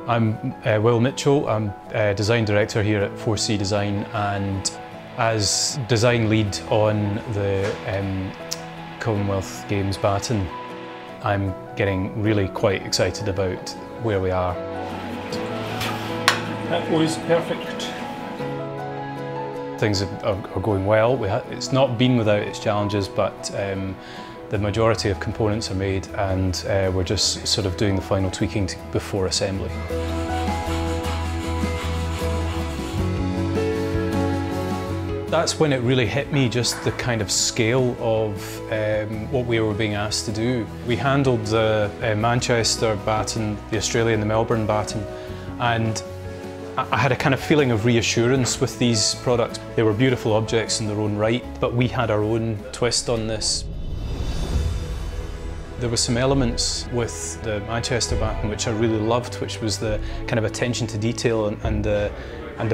I'm Will Mitchell. I'm Design Director here at 4C Design, and as Design Lead on the Commonwealth Games Baton, I'm getting really quite excited about where we are. That was perfect. Things are going well. It's not been without its challenges, but the majority of components are made, and we're just sort of doing the final tweaking before assembly. That's when it really hit me, just the kind of scale of what we were being asked to do. We handled the Manchester Baton, the Australian, the Melbourne Baton, and I had a kind of feeling of reassurance with these products. They were beautiful objects in their own right, but we had our own twist on this. There were some elements with the Manchester Baton which I really loved, which was the kind of attention to detail and the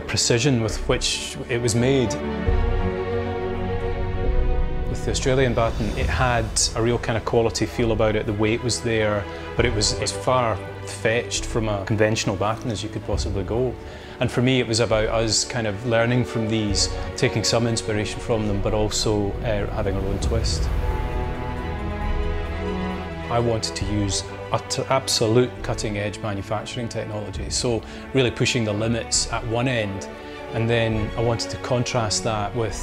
precision with which it was made. With the Australian Baton, it had a real kind of quality feel about it. The weight was there, but it was as far fetched from a conventional baton as you could possibly go. And for me, it was about us kind of learning from these, taking some inspiration from them, but also having our own twist. I wanted to use absolute cutting-edge manufacturing technology, so really pushing the limits at one end, and then I wanted to contrast that with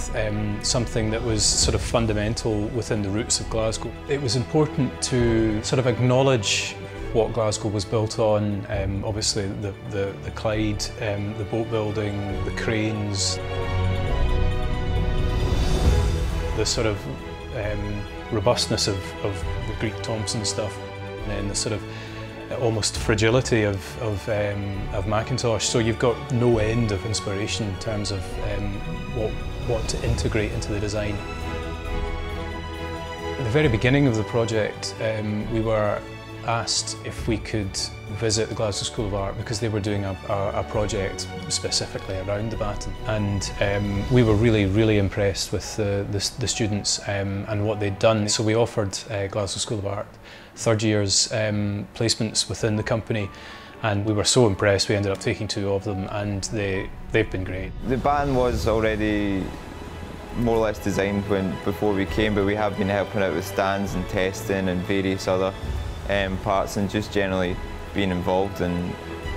something that was sort of fundamental within the roots of Glasgow. It was important to sort of acknowledge what Glasgow was built on, obviously the Clyde, the boat building, the cranes, the sort of robustness of the Greek Thomson stuff, and then the sort of almost fragility of Mackintosh. So you've got no end of inspiration in terms of what to integrate into the design. At the very beginning of the project, we were asked if we could visit the Glasgow School of Art because they were doing a project specifically around the Baton, and we were really impressed with the students and what they'd done. So we offered Glasgow School of Art third years placements within the company, and we were so impressed we ended up taking 2 of them, and they've been great. The Baton was already more or less designed before we came, but we have been helping out with stands and testing and various other parts, and just generally being involved in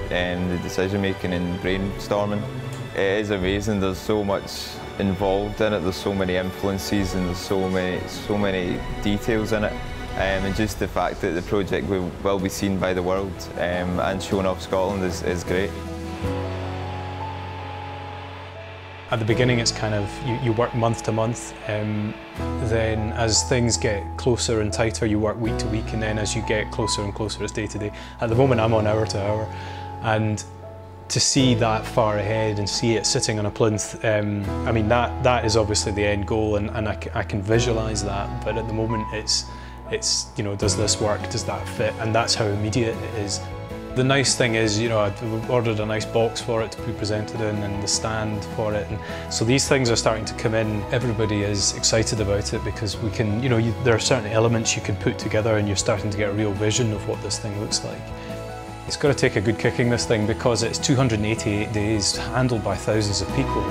the decision making and brainstorming. It is amazing. There's so much involved in it. There's so many influences and there's so many details in it, and just the fact that the project will be seen by the world and shown off Scotland is great. At the beginning, it's kind of, you work month to month, then as things get closer and tighter, you work week to week, and then as you get closer and closer, it's day to day. At the moment, I'm on hour to hour, and to see that far ahead and see it sitting on a plinth, I mean, that is obviously the end goal, and I can visualise that, but at the moment, it's you know, does this work, does that fit, and that's how immediate it is. The nice thing is, you know, I ordered a nice box for it to be presented in, and the stand for it, and so these things are starting to come in. Everybody is excited about it because we can, you know, there are certain elements you can put together and you're starting to get a real vision of what this thing looks like. It's got to take a good kicking, this thing, because it's 288 days handled by thousands of people.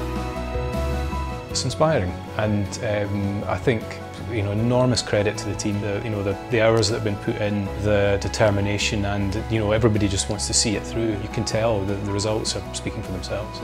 It's inspiring, and I think, you know, enormous credit to the team. The hours that have been put in, the determination, and you know, everybody just wants to see it through. You can tell that the results are speaking for themselves.